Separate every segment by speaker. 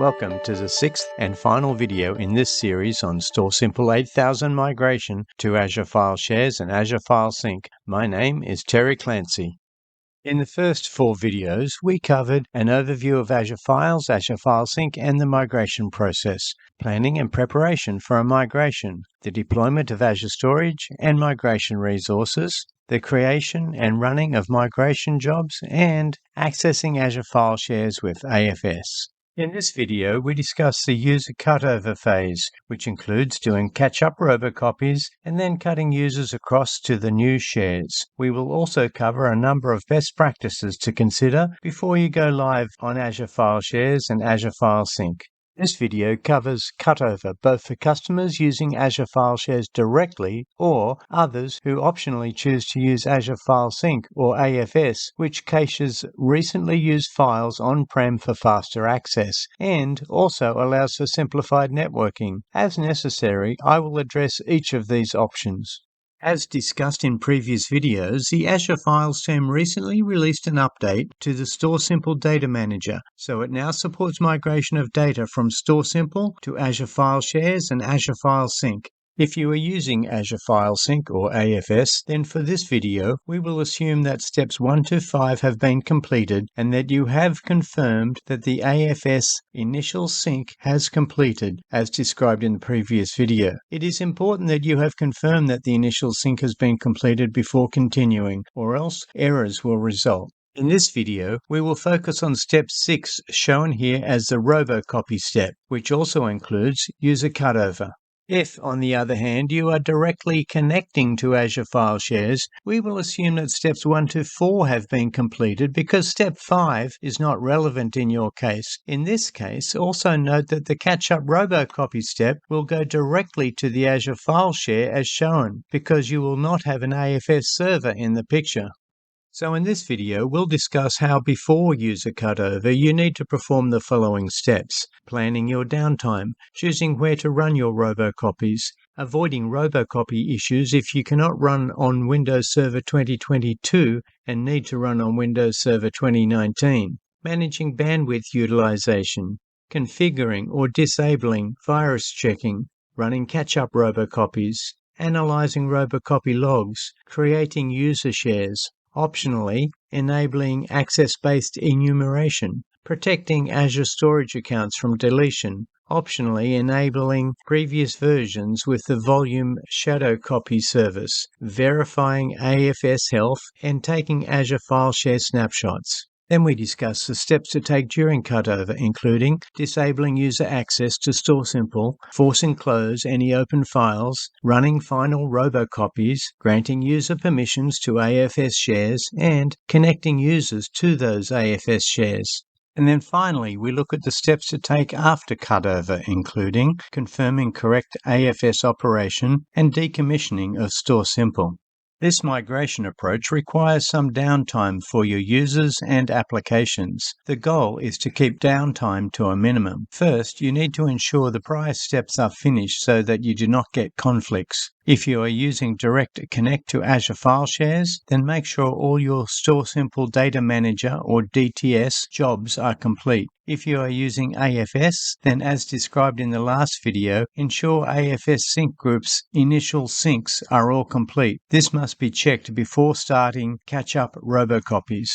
Speaker 1: Welcome to the sixth and final video in this series on StorSimple 8000 migration to Azure File Shares and Azure File Sync. My name is Terry Clancy. In the first 4 videos, we covered an overview of Azure Files, Azure File Sync, and the migration process, planning and preparation for a migration, the deployment of Azure Storage and migration resources, the creation and running of migration jobs, and accessing Azure File Shares with AFS. In this video, we discuss the user cutover phase, which includes doing catch-up Robocopies and then cutting users across to the new shares. We will also cover a number of best practices to consider before you go live on Azure File Shares and Azure File Sync. This video covers cutover both for customers using Azure File Shares directly or others who optionally choose to use Azure File Sync or AFS, which caches recently used files on-prem for faster access and also allows for simplified networking. As necessary, I will address each of these options. As discussed in previous videos, the Azure Files team recently released an update to the StorSimple Data Manager, so it now supports migration of data from StorSimple to Azure File Shares and Azure File Sync. If you are using Azure File Sync or AFS, then for this video, we will assume that steps 1 to 5 have been completed and that you have confirmed that the AFS initial sync has completed, as described in the previous video. It is important that you have confirmed that the initial sync has been completed before continuing, or else errors will result. In this video, we will focus on step 6, shown here as the Robocopy step, which also includes user cutover. If, on the other hand, you are directly connecting to Azure File Shares, we will assume that steps 1 to 4 have been completed because step 5 is not relevant in your case. In this case, also note that the catch-up Robocopy step will go directly to the Azure File Share as shown because you will not have an AFS server in the picture. So in this video, we'll discuss how before user cutover you need to perform the following steps: planning your downtime, choosing where to run your Robocopies, avoiding Robocopy issues if you cannot run on Windows Server 2022 and need to run on Windows Server 2019, managing bandwidth utilization, configuring or disabling virus checking, running catch-up Robocopies, analyzing Robocopy logs, creating user shares, optionally, enabling access-based enumeration, protecting Azure Storage accounts from deletion, optionally enabling previous versions with the volume shadow copy service, verifying AFS health, and taking Azure File Share snapshots. Then we discuss the steps to take during cutover, including disabling user access to StorSimple, forcing close any open files, running final Robocopies, granting user permissions to AFS shares, and connecting users to those AFS shares. And then finally, we look at the steps to take after cutover, including confirming correct AFS operation and decommissioning of StorSimple. This migration approach requires some downtime for your users and applications. The goal is to keep downtime to a minimum. First, you need to ensure the prior steps are finished so that you do not get conflicts. If you are using Direct Connect to Azure File Shares, then make sure all your StorSimple Data Manager or DTS jobs are complete. If you are using AFS, then as described in the last video, ensure AFS sync groups initial syncs are all complete. This must be checked before starting catch-up Robocopies.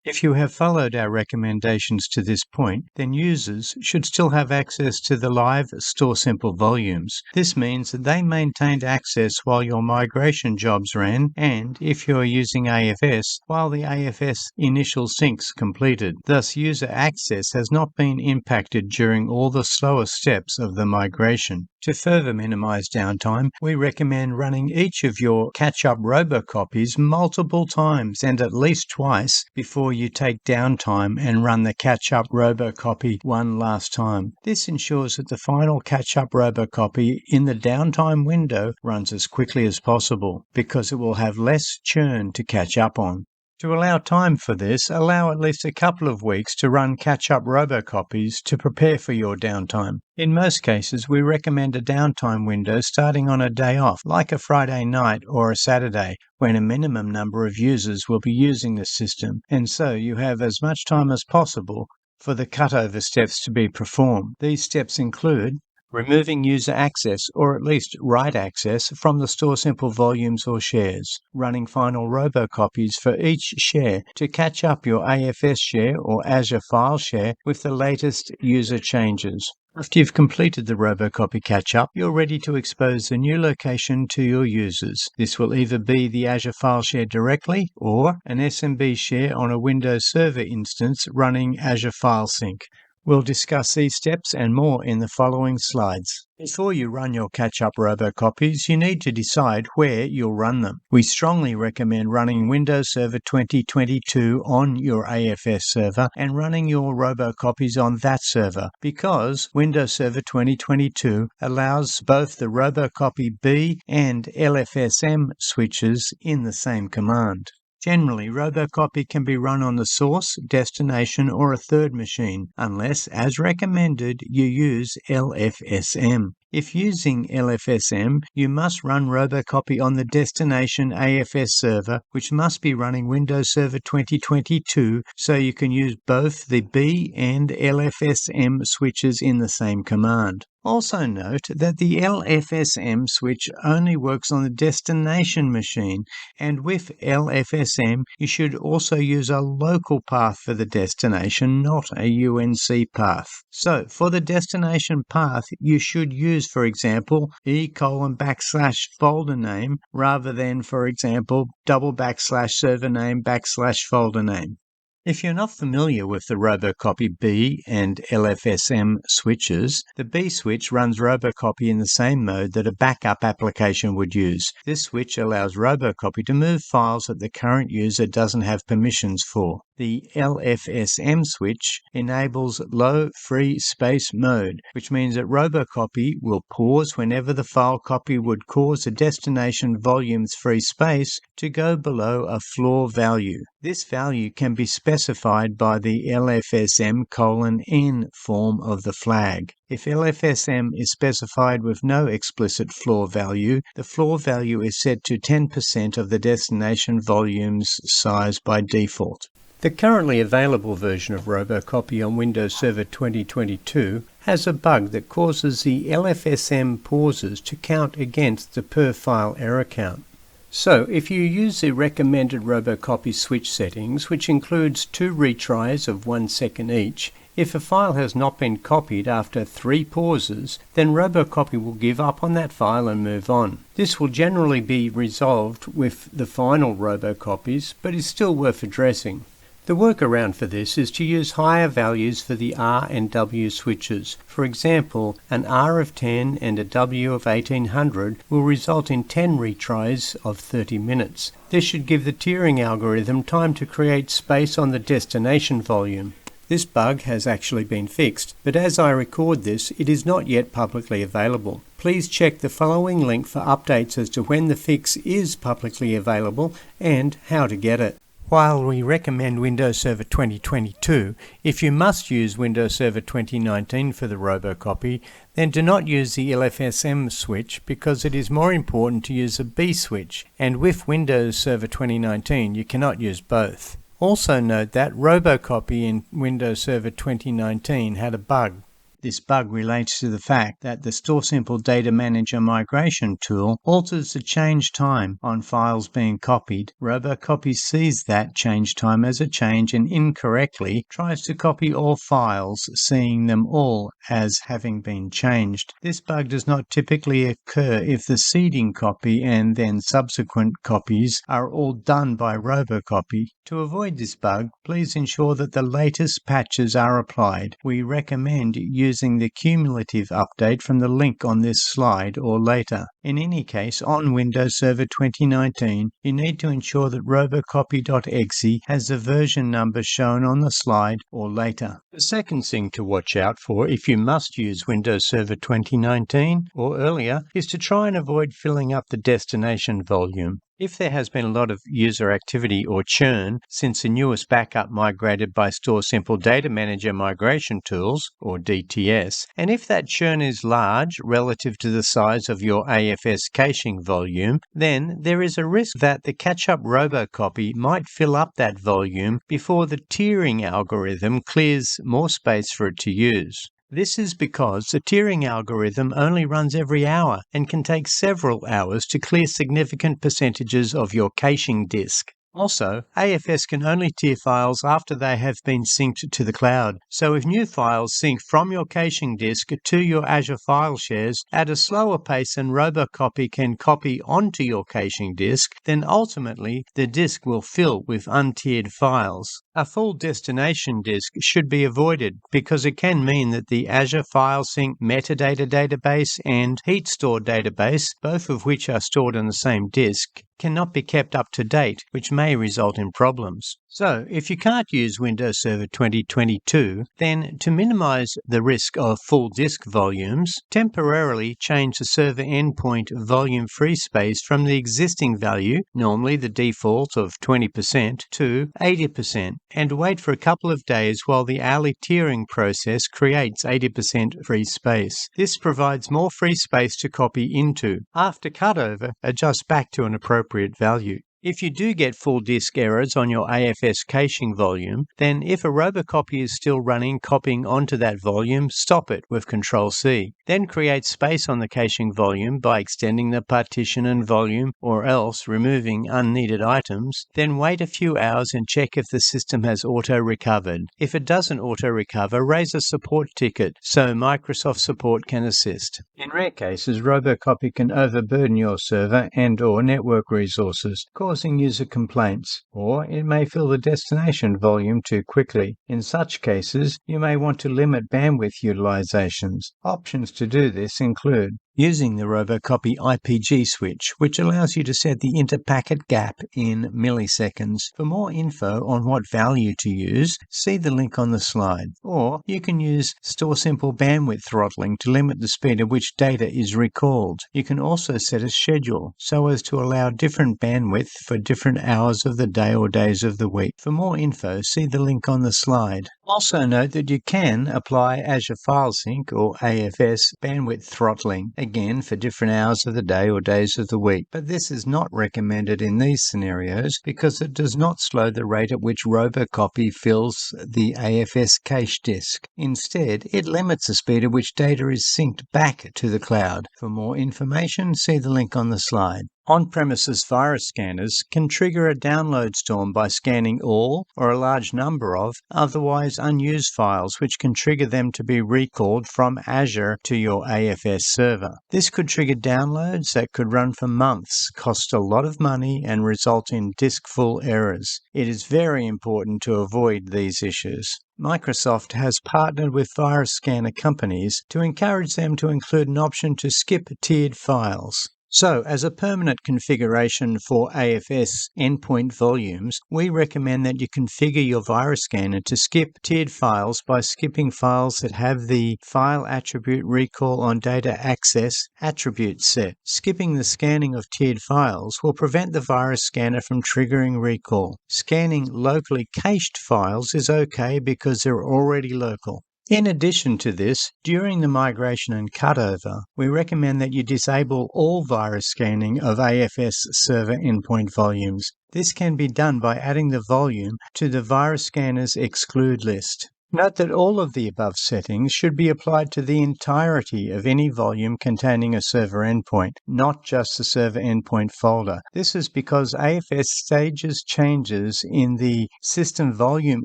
Speaker 1: If you have followed our recommendations to this point, then users should still have access to the live StorSimple volumes. This means that they maintained access while your migration jobs ran and, if you are using AFS, while the AFS initial syncs completed. Thus, user access has not been impacted during all the slower steps of the migration. To further minimize downtime, we recommend running each of your catch-up Robocopies multiple times and at least twice before you take downtime and run the catch-up Robocopy one last time. This ensures that the final catch-up Robocopy in the downtime window runs as quickly as possible because it will have less churn to catch up on. To allow time for this, allow at least a couple of weeks to run catch-up Robocopies to prepare for your downtime. In most cases, we recommend a downtime window starting on a day off, like a Friday night or a Saturday, when a minimum number of users will be using the system, and so you have as much time as possible for the cutover steps to be performed. These steps include removing user access, or at least write access, from the StorSimple volumes or shares, running final Robocopies for each share to catch up your AFS share or Azure File share with the latest user changes. After you've completed the Robocopy catch-up, you're ready to expose the new location to your users. This will either be the Azure File share directly or an SMB share on a Windows Server instance running Azure File Sync. We'll discuss these steps and more in the following slides. Before you run your catch-up Robocopies, you need to decide where you'll run them. We strongly recommend running Windows Server 2022 on your AFS server and running your Robocopies on that server, because Windows Server 2022 allows both the Robocopy B and LFSM switches in the same command. Generally, Robocopy can be run on the source, destination, or a third machine, unless, as recommended, you use LFSM. If using LFSM, you must run Robocopy on the destination AFS server, which must be running Windows Server 2022, so you can use both the B and LFSM switches in the same command. Also note that the LFSM switch only works on the destination machine, and with LFSM you should also use a local path for the destination, not a UNC path. So for the destination path you should use, for example, /folder name rather than, for example, /server name /folder name. If you're not familiar with the Robocopy B and LFSM switches, the B switch runs Robocopy in the same mode that a backup application would use. This switch allows Robocopy to move files that the current user doesn't have permissions for. The LFSM switch enables low free space mode, which means that Robocopy will pause whenever the file copy would cause the destination volume's free space to go below a floor value. This value can be specified by the LFSM:(N) form of the flag. If LFSM is specified with no explicit floor value, the floor value is set to 10% of the destination volume's size by default. The currently available version of Robocopy on Windows Server 2022 has a bug that causes the LFSM pauses to count against the per-file error count. So, if you use the recommended Robocopy switch settings, which includes 2 retries of 1 second each, if a file has not been copied after 3 pauses, then Robocopy will give up on that file and move on. This will generally be resolved with the final Robocopies, but is still worth addressing. The workaround for this is to use higher values for the R and W switches. For example, an R of 10 and a W of 1800 will result in 10 retries of 30 minutes. This should give the tiering algorithm time to create space on the destination volume. This bug has actually been fixed, but as I record this, it is not yet publicly available. Please check the following link for updates as to when the fix is publicly available and how to get it. While we recommend Windows Server 2022, if you must use Windows Server 2019 for the Robocopy, then do not use the LFSM switch, because it is more important to use a B switch, and with Windows Server 2019 you cannot use both. Also note that Robocopy in Windows Server 2019 had a bug. This bug relates to the fact that the StorSimple Data Manager migration tool alters the change time on files being copied. Robocopy sees that change time as a change and incorrectly tries to copy all files, seeing them all as having been changed. This bug does not typically occur if the seeding copy and then subsequent copies are all done by Robocopy. To avoid this bug, please ensure that the latest patches are applied. We recommend using the cumulative update from the link on this slide or later. In any case, on Windows Server 2019, you need to ensure that robocopy.exe has the version number shown on the slide or later. The second thing to watch out for if you must use Windows Server 2019 or earlier is to try and avoid filling up the destination volume. If there has been a lot of user activity or churn since the newest backup migrated by StorSimple Data Manager Migration Tools, or DTS, and if that churn is large relative to the size of your AFS caching volume, then there is a risk that the catch-up Robocopy might fill up that volume before the tiering algorithm clears more space for it to use. This is because the tiering algorithm only runs every hour and can take several hours to clear significant percentages of your caching disk. Also, AFS can only tier files after they have been synced to the cloud, so if new files sync from your caching disk to your Azure file shares at a slower pace than Robocopy can copy onto your caching disk, then ultimately the disk will fill with untiered files. A full destination disk should be avoided because it can mean that the Azure File Sync metadata database and heat store database, both of which are stored on the same disk, cannot be kept up to date, which may result in problems. So, if you can't use Windows Server 2022, then to minimize the risk of full disk volumes, temporarily change the server endpoint volume free space from the existing value, normally the default of 20%, to 80%, and wait for a couple of days while the hourly tiering process creates 80% free space. This provides more free space to copy into. After cutover, adjust back to an appropriate value. If you do get full disk errors on your AFS caching volume, then if a Robocopy is still running copying onto that volume, stop it with Ctrl-C. Then create space on the caching volume by extending the partition and volume or else removing unneeded items. Then wait a few hours and check if the system has auto-recovered. If it doesn't auto-recover, raise a support ticket so Microsoft support can assist. In rare cases, Robocopy can overburden your server and/or network resources, causing user complaints, or it may fill the destination volume too quickly. In such cases, you may want to limit bandwidth utilizations. Options to do this include using the Robocopy IPG switch, which allows you to set the interpacket gap in milliseconds. For more info on what value to use, see the link on the slide. Or you can use StorSimple bandwidth throttling to limit the speed at which data is recalled. You can also set a schedule so as to allow different bandwidth for different hours of the day or days of the week. For more info, see the link on the slide. Also note that you can apply Azure File Sync or AFS bandwidth throttling, again for different hours of the day or days of the week. But this is not recommended in these scenarios because it does not slow the rate at which Robocopy fills the AFS cache disk. Instead, it limits the speed at which data is synced back to the cloud. For more information, see the link on the slide. On-premises virus scanners can trigger a download storm by scanning all or a large number of otherwise unused files, which can trigger them to be recalled from Azure to your AFS server. This could trigger downloads that could run for months, cost a lot of money, and result in disk full errors. It is very important to avoid these issues. Microsoft has partnered with virus scanner companies to encourage them to include an option to skip tiered files. So, as a permanent configuration for AFS endpoint volumes, we recommend that you configure your virus scanner to skip tiered files by skipping files that have the File Attribute Recall on Data Access attribute set. Skipping the scanning of tiered files will prevent the virus scanner from triggering recall. Scanning locally cached files is okay because they're already local. In addition to this, during the migration and cutover, we recommend that you disable all virus scanning of AFS server endpoint volumes. This can be done by adding the volume to the virus scanner's exclude list. Note that all of the above settings should be applied to the entirety of any volume containing a server endpoint, not just the server endpoint folder. This is because AFS stages changes in the system volume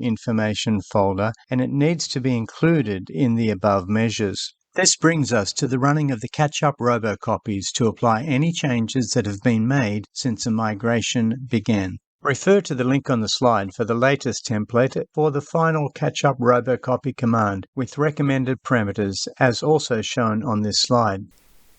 Speaker 1: information folder, and it needs to be included in the above measures. This brings us to the running of the catch-up Robocopies to apply any changes that have been made since the migration began. Refer to the link on the slide for the latest template for the final catch-up Robocopy command with recommended parameters as also shown on this slide.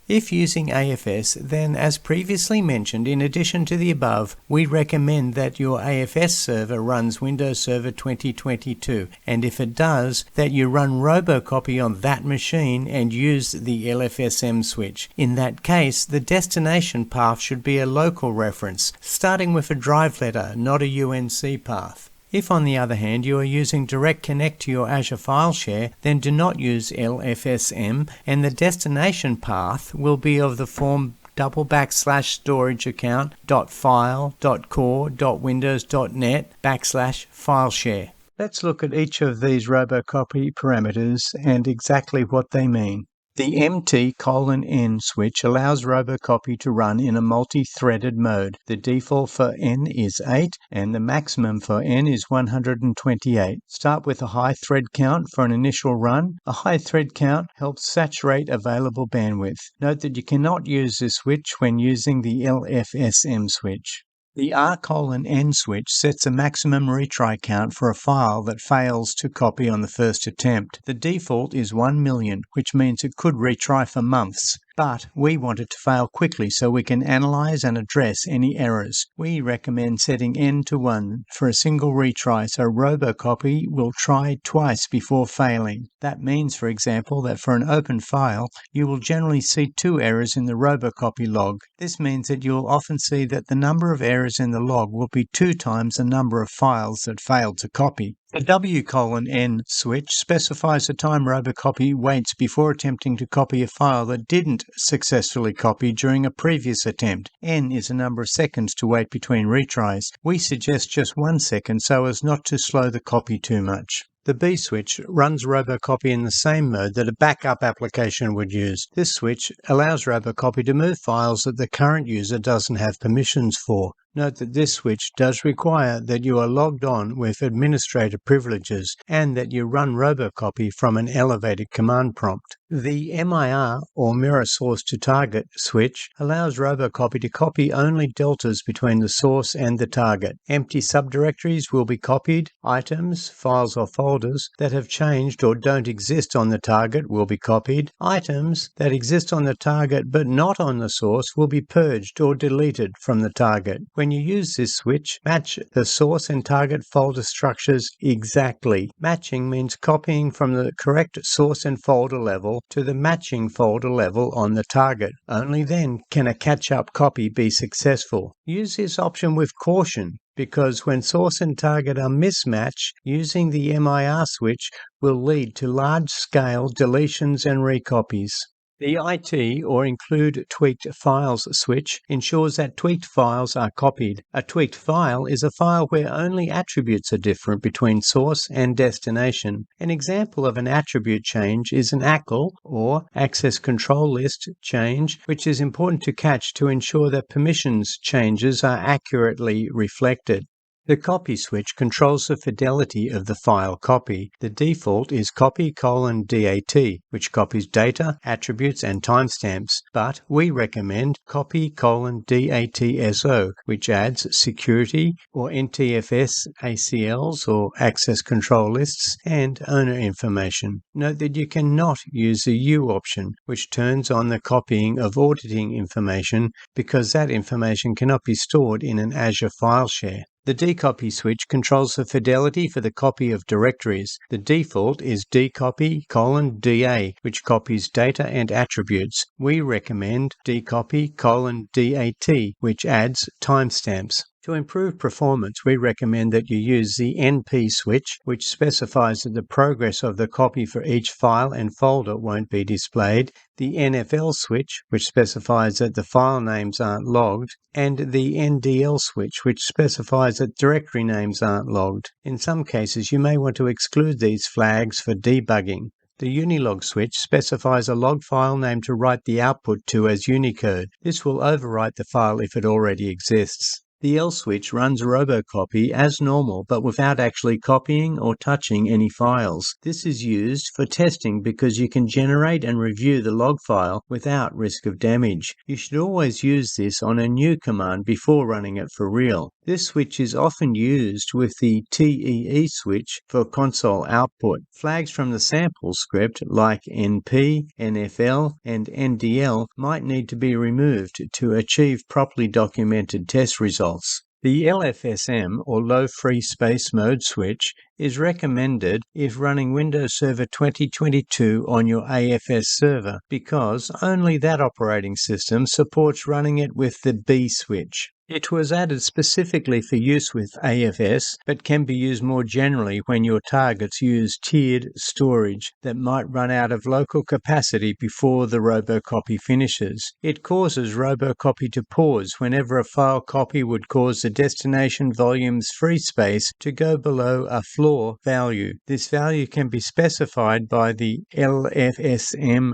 Speaker 1: If using AFS, then as previously mentioned, in addition to the above, we recommend that your AFS server runs Windows Server 2022, and if it does, that you run Robocopy on that machine and use the LFSM switch. In that case, the destination path should be a local reference, starting with a drive letter, not a UNC path. If, on the other hand, you are using Direct Connect to your Azure File Share, then do not use LFSM, and the destination path will be of the form /storage account .file.core.windows.net/fileshare. Let's look at each of these Robocopy parameters and exactly what they mean. The MT:(N) switch allows Robocopy to run in a multi-threaded mode. The default for N is 8 and the maximum for N is 128. Start with a high thread count for an initial run. A high thread count helps saturate available bandwidth. Note that you cannot use this switch when using the LFSM switch. The R:(N) switch sets a maximum retry count for a file that fails to copy on the first attempt. The default is 1 million, which means it could retry for months. But we want it to fail quickly so we can analyze and address any errors. We recommend setting N to 1 for a single retry so Robocopy will try twice before failing. That means, for example, that for an open file, you will generally see 2 errors in the Robocopy log. This means that you will often see that the number of errors in the log will be 2 times the number of files that failed to copy. The W:(N) switch specifies the time Robocopy waits before attempting to copy a file that didn't successfully copy during a previous attempt. N is a number of seconds to wait between retries. We suggest just 1 second so as not to slow the copy too much. The B switch runs Robocopy in the same mode that a backup application would use. This switch allows Robocopy to move files that the current user doesn't have permissions for. Note that this switch does require that you are logged on with administrator privileges and that you run Robocopy from an elevated command prompt. The MIR, or Mirror Source to Target switch, allows Robocopy to copy only deltas between the source and the target. Empty subdirectories will be copied. Items, files or folders that have changed or don't exist on the target will be copied. Items that exist on the target but not on the source will be purged or deleted from the target. When you use this switch, match the source and target folder structures exactly. Matching means copying from the correct source and folder level to the matching folder level on the target. Only then can a catch-up copy be successful. Use this option with caution, because when source and target are mismatched, using the MIR switch will lead to large-scale deletions and recopies. The IT, or Include Tweaked Files switch, ensures that tweaked files are copied. A tweaked file is a file where only attributes are different between source and destination. An example of an attribute change is an ACL, or Access Control List change, which is important to catch to ensure that permissions changes are accurately reflected. The copy switch controls the fidelity of the file copy. The default is copy:(DAT, which copies data, attributes, and timestamps, but we recommend copy:(DATSO, which adds security or NTFS ACLs or access control lists and owner information. Note that you cannot use the U option, which turns on the copying of auditing information because that information cannot be stored in an Azure File Share. The decopy switch controls the fidelity for the copy of directories. The default is decopy:(DA, which copies data and attributes. We recommend decopy:(DAT, which adds timestamps. To improve performance, we recommend that you use the NP switch, which specifies that the progress of the copy for each file and folder won't be displayed, the NFL switch, which specifies that the file names aren't logged, and the NDL switch, which specifies that directory names aren't logged. In some cases, you may want to exclude these flags for debugging. The Unilog switch specifies a log file name to write the output to as Unicode. This will overwrite the file if it already exists. The L switch runs Robocopy as normal but without actually copying or touching any files. This is used for testing because you can generate and review the log file without risk of damage. You should always use this on a new command before running it for real. This switch is often used with the TEE switch for console output. Flags from the sample script like NP, NFL, and NDL might need to be removed to achieve properly documented test results. The LFSM, or Low Free Space Mode switch, is recommended if running Windows Server 2022 on your AFS server, because only that operating system supports running it with the B switch. It was added specifically for use with AFS, but can be used more generally when your targets use tiered storage that might run out of local capacity before the Robocopy finishes. It causes Robocopy to pause whenever a file copy would cause the destination volume's free space to go below a floor value. This value can be specified by the LFSM:(N)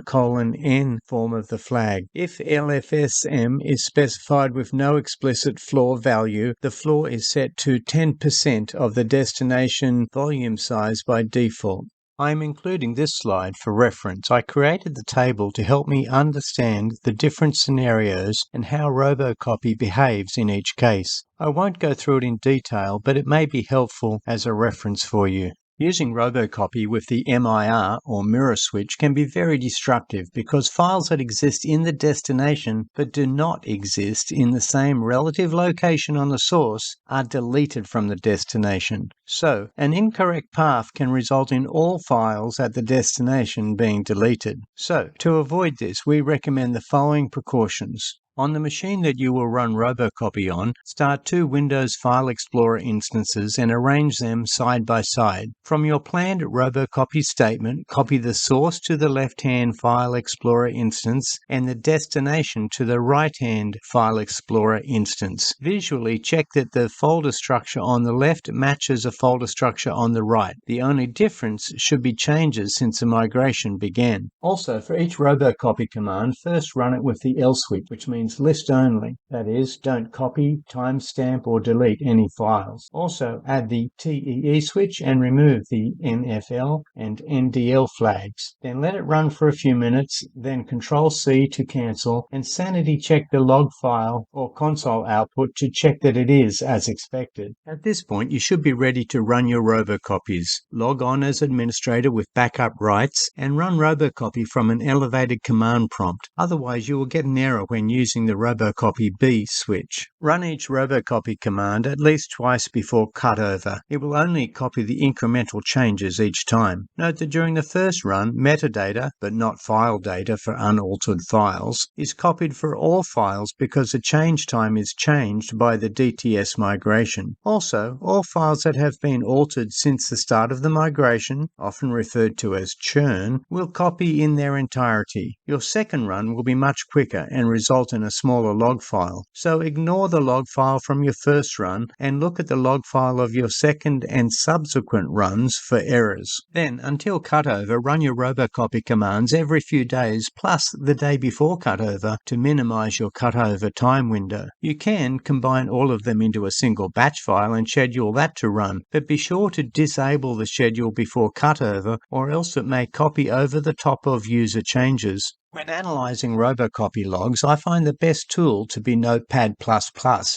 Speaker 1: form of the flag. If LFSM is specified with no explicit floor value, the floor is set to 10% of the destination volume size by default. I am including this slide for reference. I created the table to help me understand the different scenarios and how Robocopy behaves in each case. I won't go through it in detail, but it may be helpful as a reference for you. Using Robocopy with the MIR or mirror switch can be very destructive because files that exist in the destination but do not exist in the same relative location on the source are deleted from the destination. So, an incorrect path can result in all files at the destination being deleted. So, to avoid this, we recommend the following precautions. On the machine that you will run Robocopy on, start 2 Windows File Explorer instances and arrange them side by side. From your planned Robocopy statement, copy the source to the left-hand File Explorer instance and the destination to the right-hand File Explorer instance. Visually, check that the folder structure on the left matches a folder structure on the right. The only difference should be changes since the migration began. Also, for each Robocopy command, first run it with the L switch, which means list only. That is, don't copy, timestamp, or delete any files. Also, add the TEE switch and remove the NFL and NDL flags. Then let it run for a few minutes, then Control-C to cancel, and sanity check the log file or console output to check that it is as expected. At this point, you should be ready to run your Robocopies. Log on as administrator with backup rights and run Robocopy from an elevated command prompt. Otherwise, you will get an error when using the Robocopy B switch. Run each Robocopy command at least twice before cutover. It will only copy the incremental changes each time. Note that during the first run, metadata, but not file data for unaltered files, is copied for all files because the change time is changed by the DTS migration. Also, all files that have been altered since the start of the migration, often referred to as churn, will copy in their entirety. Your second run will be much quicker and result in a smaller log file. So ignore the log file from your first run and look at the log file of your second and subsequent runs for errors. Then, until cutover, run your Robocopy commands every few days plus the day before cutover to minimize your cutover time window. You can combine all of them into a single batch file and schedule that to run, but be sure to disable the schedule before cutover or else it may copy over the top of user changes. When analyzing Robocopy logs, I find the best tool to be Notepad++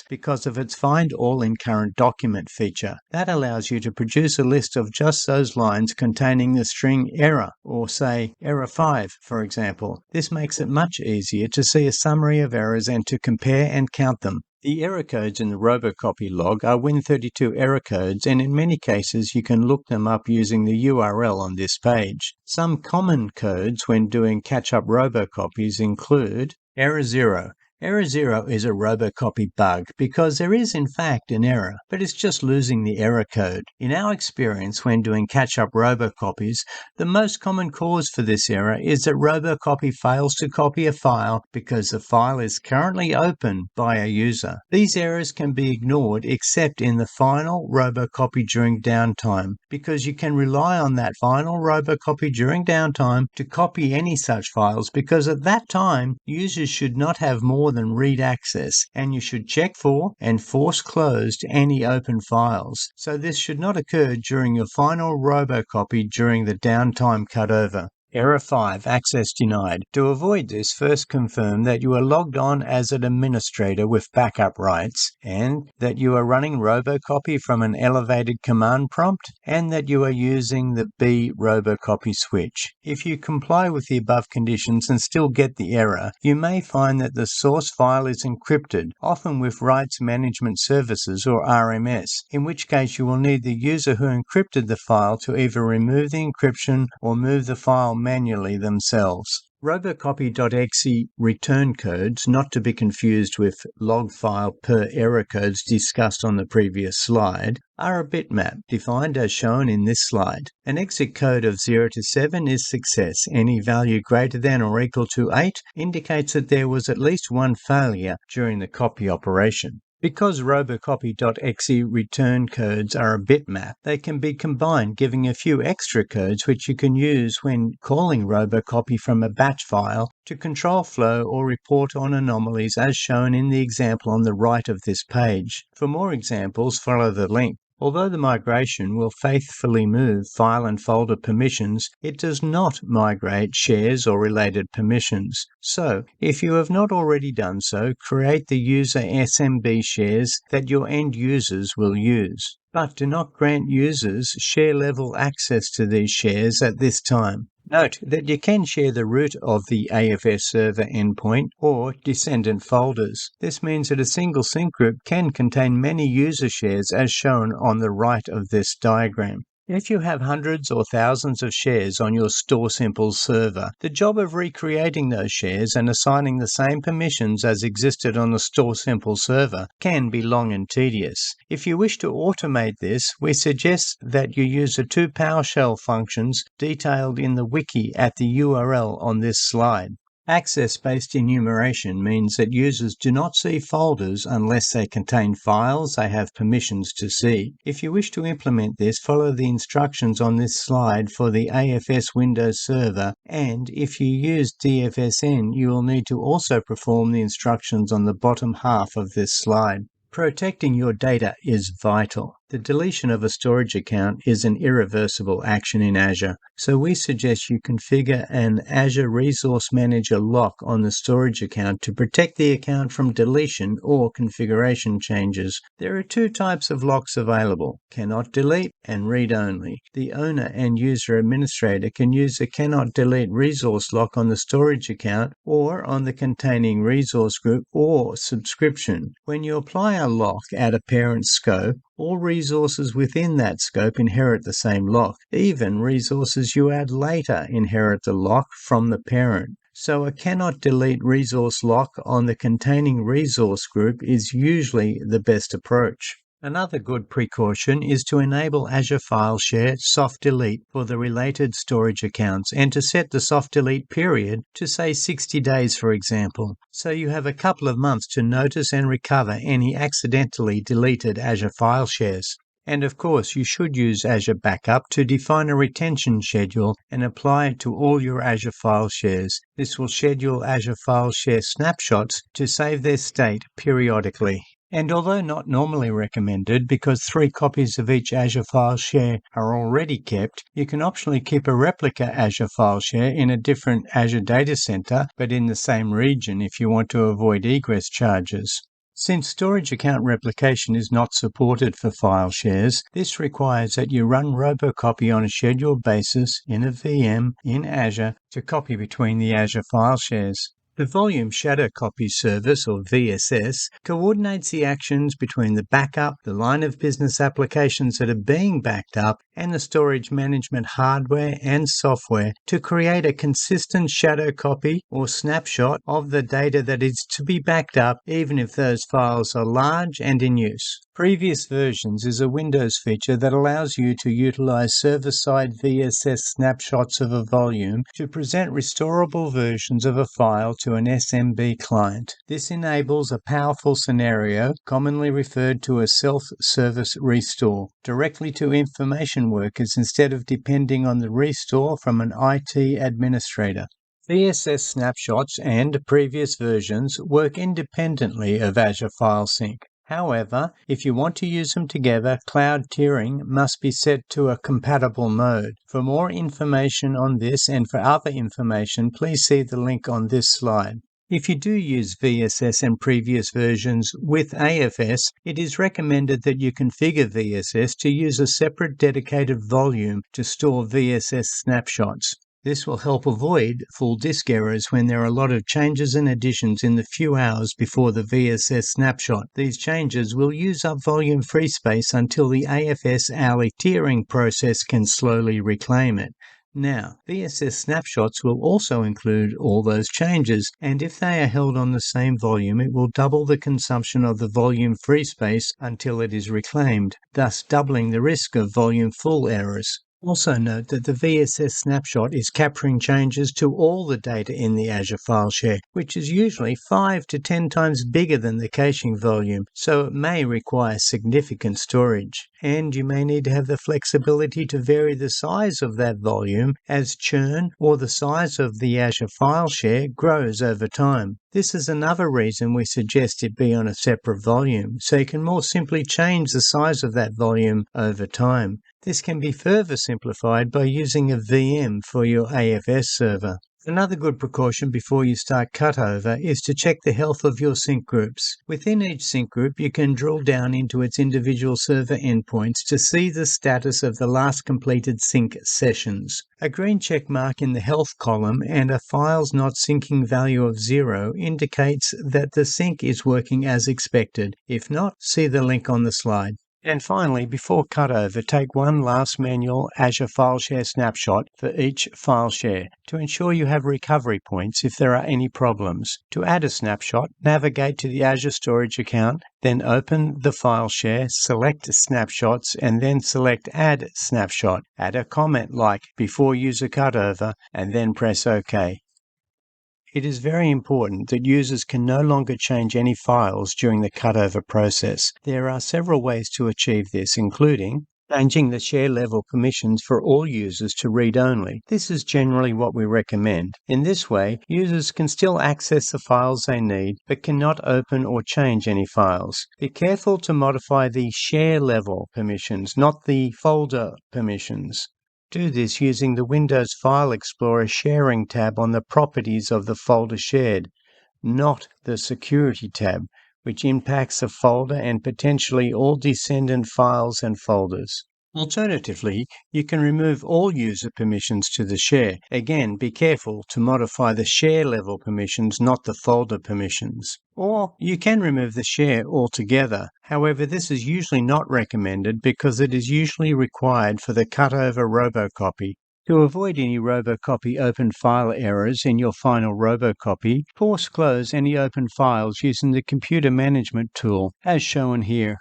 Speaker 1: because of its Find All in Current Document feature. That allows you to produce a list of just those lines containing the string error, or say error 5, for example. This makes it much easier to see a summary of errors and to compare and count them. The error codes in the Robocopy log are Win32 error codes, and in many cases you can look them up using the URL on this page. Some common codes when doing catch-up Robocopies include Error 0. Error 0 is a Robocopy bug because there is in fact an error, but it's just losing the error code. In our experience when doing catch-up Robocopies, the most common cause for this error is that Robocopy fails to copy a file because the file is currently open by a user. These errors can be ignored except in the final Robocopy during downtime, because you can rely on that final Robocopy during downtime to copy any such files, because at that time users should not have more than read access, and you should check for and force closed any open files. So this should not occur during your final Robocopy during the downtime cutover. Error 5, access denied. To avoid this, first confirm that you are logged on as an administrator with backup rights, and that you are running Robocopy from an elevated command prompt, and that you are using the B Robocopy switch. If you comply with the above conditions and still get the error, you may find that the source file is encrypted, often with Rights Management Services or RMS, in which case you will need the user who encrypted the file to either remove the encryption or move the file manually themselves. Robocopy.exe return codes, not to be confused with log file per error codes discussed on the previous slide, are a bitmap defined as shown in this slide. An exit code of 0 to 7 is success. Any value greater than or equal to 8 indicates that there was at least one failure during the copy operation. Because Robocopy.exe return codes are a bitmap, they can be combined, giving a few extra codes which you can use when calling Robocopy from a batch file to control flow or report on anomalies as shown in the example on the right of this page. For more examples, follow the link. Although the migration will faithfully move file and folder permissions, it does not migrate shares or related permissions. So, if you have not already done so, create the user SMB shares that your end users will use. But do not grant users share-level access to these shares at this time. Note that you can share the root of the AFS server endpoint or descendant folders. This means that a single sync group can contain many user shares as shown on the right of this diagram. If you have hundreds or thousands of shares on your StorSimple server, the job of recreating those shares and assigning the same permissions as existed on the StorSimple server can be long and tedious. If you wish to automate this, we suggest that you use the two PowerShell functions detailed in the wiki at the URL on this slide. Access-based enumeration means that users do not see folders unless they contain files they have permissions to see. If you wish to implement this, follow the instructions on this slide for the AFS Windows server, and if you use DFSN, you will need to also perform the instructions on the bottom half of this slide. Protecting your data is vital. The deletion of a storage account is an irreversible action in Azure, so we suggest you configure an Azure Resource Manager lock on the storage account to protect the account from deletion or configuration changes. There are two types of locks available: cannot delete and read-only. The owner and user administrator can use the cannot delete resource lock on the storage account or on the containing resource group or subscription. When you apply a lock at a parent scope, all resources within that scope inherit the same lock. Even resources you add later inherit the lock from the parent. So a cannot delete resource lock on the containing resource group is usually the best approach. Another good precaution is to enable Azure File Share Soft Delete for the related storage accounts and to set the soft delete period to say 60 days, for example, so you have a couple of months to notice and recover any accidentally deleted Azure file shares. And of course, you should use Azure Backup to define a retention schedule and apply it to all your Azure file shares. This will schedule Azure File Share Snapshots to save their state periodically. And although not normally recommended because 3 copies of each Azure file share are already kept, you can optionally keep a replica Azure file share in a different Azure data center but in the same region if you want to avoid egress charges. Since storage account replication is not supported for file shares, this requires that you run Robocopy on a scheduled basis in a VM in Azure to copy between the Azure file shares. The Volume Shadow Copy Service, or VSS, coordinates the actions between the backup, the line of business applications that are being backed up, and the storage management hardware and software to create a consistent shadow copy or snapshot of the data that is to be backed up, even if those files are large and in use. Previous Versions is a Windows feature that allows you to utilize server-side VSS snapshots of a volume to present restorable versions of a file to an SMB client. This enables a powerful scenario, commonly referred to as self-service restore, directly to information workers instead of depending on the restore from an IT administrator. VSS snapshots and previous versions work independently of Azure File Sync. However, if you want to use them together, cloud tiering must be set to a compatible mode. For more information on this and for other information, please see the link on this slide. If you do use VSS and previous versions with AFS, it is recommended that you configure VSS to use a separate dedicated volume to store VSS snapshots. This will help avoid full disk errors when there are a lot of changes and additions in the few hours before the VSS snapshot. These changes will use up volume free space until the AFS hourly tiering process can slowly reclaim it. Now, VSS snapshots will also include all those changes, and if they are held on the same volume, it will double the consumption of the volume free space until it is reclaimed, thus doubling the risk of volume full errors. Also note that the VSS snapshot is capturing changes to all the data in the Azure file share, which is usually 5 to 10 times bigger than the caching volume, so it may require significant storage. And you may need to have the flexibility to vary the size of that volume as churn or the size of the Azure file share grows over time. This is another reason we suggest it be on a separate volume, so you can more simply change the size of that volume over time. This can be further simplified by using a VM for your AFS server. Another good precaution before you start Cutover is to check the health of your sync groups. Within each sync group, you can drill down into its individual server endpoints to see the status of the last completed sync sessions. A green check mark in the health column and a files not syncing value of 0 indicates that the sync is working as expected. If not, see the link on the slide. And finally, before Cutover, take one last manual Azure file share snapshot for each file share to ensure you have recovery points if there are any problems. To add a snapshot, navigate to the Azure Storage account, then open the file share, select Snapshots, and then select Add Snapshot. Add a comment like before user Cutover, and then press OK. It is very important that users can no longer change any files during the cutover process. There are several ways to achieve this, including changing the share level permissions for all users to read-only. This is generally what we recommend. In this way, users can still access the files they need, but cannot open or change any files. Be careful to modify the share level permissions, not the folder permissions. Do this using the Windows File Explorer sharing tab on the properties of the folder shared, not the Security tab, which impacts the folder and potentially all descendant files and folders. Alternatively, you can remove all user permissions to the share. Again, be careful to modify the share level permissions, not the folder permissions. Or you can remove the share altogether. However, this is usually not recommended because it is usually required for the cutover Robocopy. To avoid any Robocopy open file errors in your final Robocopy, force close any open files using the computer management tool, as shown here.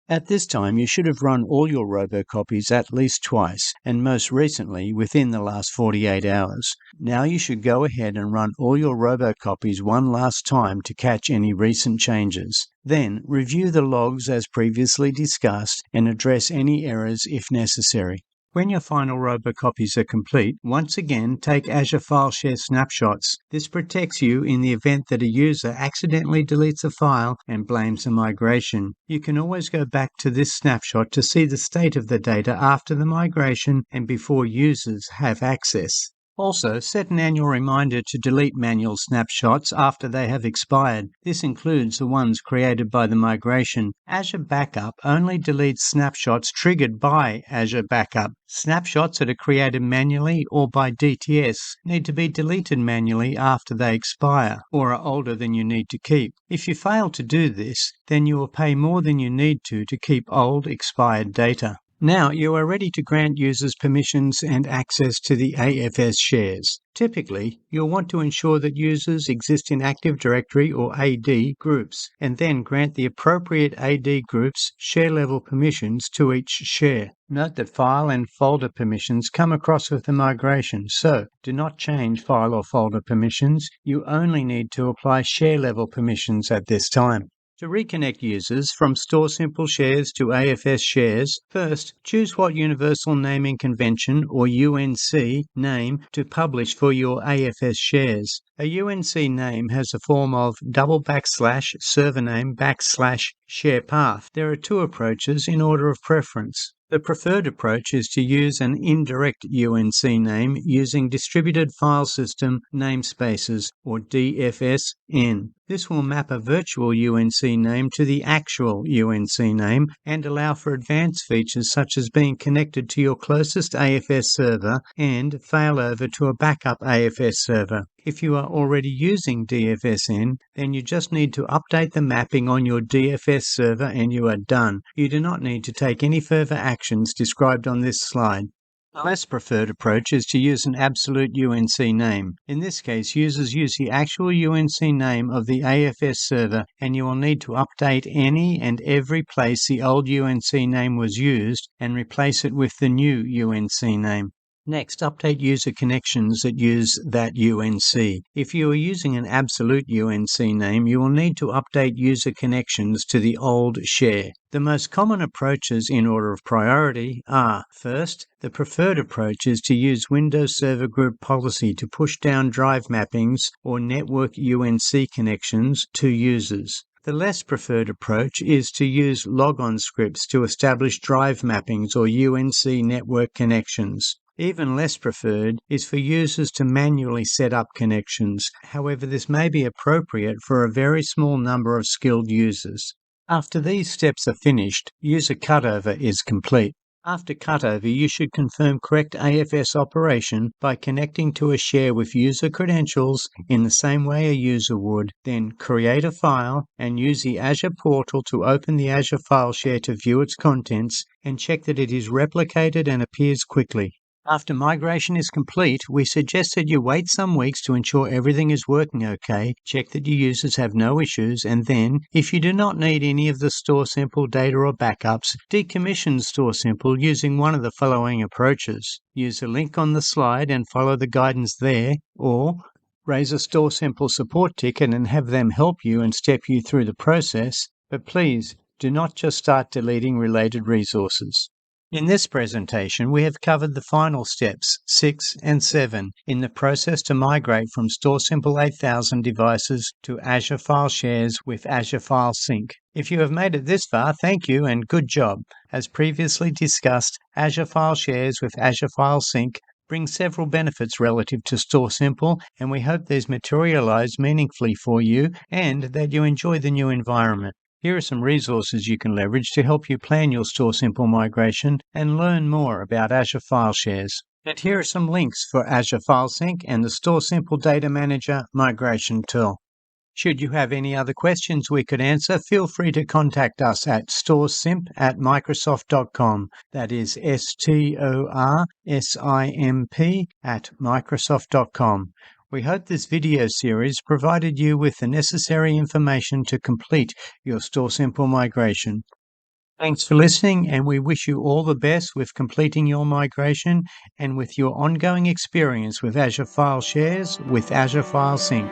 Speaker 1: At this time, you should have run all your Robocopies at least twice, and most recently within the last 48 hours. Now you should go ahead and run all your Robocopies one last time to catch any recent changes. Then review the logs as previously discussed and address any errors if necessary. When your final Robocopies are complete, once again take Azure File Share Snapshots. This protects you in the event that a user accidentally deletes a file and blames a migration. You can always go back to this snapshot to see the state of the data after the migration and before users have access. Also, set an annual reminder to delete manual snapshots after they have expired. This includes the ones created by the migration. Azure Backup only deletes snapshots triggered by Azure Backup. Snapshots that are created manually or by DTS need to be deleted manually after they expire or are older than you need to keep. If you fail to do this, then you will pay more than you need to keep old, expired data. Now you are ready to grant users permissions and access to the AFS shares. Typically, you'll want to ensure that users exist in Active Directory or AD groups, and then grant the appropriate AD groups share level permissions to each share. Note that file and folder permissions come across with the migration, so do not change file or folder permissions. You only need to apply share level permissions at this time. To reconnect users from StorSimple shares to AFS shares, first choose what Universal Naming Convention or UNC name to publish for your AFS shares. A UNC name has a form of // server name / Share path. There are two approaches in order of preference. The preferred approach is to use an indirect UNC name using Distributed File System Namespaces, or DFSN. This will map a virtual UNC name to the actual UNC name and allow for advanced features such as being connected to your closest AFS server and failover to a backup AFS server. If you are already using DFSN, then you just need to update the mapping on your DFS server and you are done. You do not need to take any further actions described on this slide. The less preferred approach is to use an absolute UNC name. In this case, users use the actual UNC name of the AFS server, and you will need to update any and every place the old UNC name was used and replace it with the new UNC name. Next, update user connections that use that UNC. If you are using an absolute UNC name, you will need to update user connections to the old share. The most common approaches in order of priority are: first, the preferred approach is to use Windows Server Group Policy to push down drive mappings or network UNC connections to users. The less preferred approach is to use logon scripts to establish drive mappings or UNC network connections. Even less preferred is for users to manually set up connections. However, this may be appropriate for a very small number of skilled users. After these steps are finished, user cutover is complete. After cutover, you should confirm correct AFS operation by connecting to a share with user credentials in the same way a user would. Then create a file and use the Azure portal to open the Azure file share to view its contents and check that it is replicated and appears quickly. After migration is complete, we suggest that you wait some weeks to ensure everything is working okay, check that your users have no issues, and then, if you do not need any of the StorSimple data or backups, decommission StorSimple using one of the following approaches. Use the link on the slide and follow the guidance there, or raise a StorSimple support ticket and have them help you and step you through the process, but please do not just start deleting related resources. In this presentation, we have covered the final steps, 6 and 7, in the process to migrate from StorSimple 8000 devices to Azure File Shares with Azure File Sync. If you have made it this far, thank you and good job. As previously discussed, Azure File Shares with Azure File Sync brings several benefits relative to StorSimple, and we hope these materialize meaningfully for you and that you enjoy the new environment. Here are some resources you can leverage to help you plan your StorSimple migration and learn more about Azure File Shares. And here are some links for Azure File Sync and the StorSimple Data Manager migration tool. Should you have any other questions we could answer, feel free to contact us at storsimp@microsoft.com. That is storsimp@microsoft.com. We hope this video series provided you with the necessary information to complete your StorSimple migration. Thanks for listening, and we wish you all the best with completing your migration and with your ongoing experience with Azure File Shares with Azure File Sync.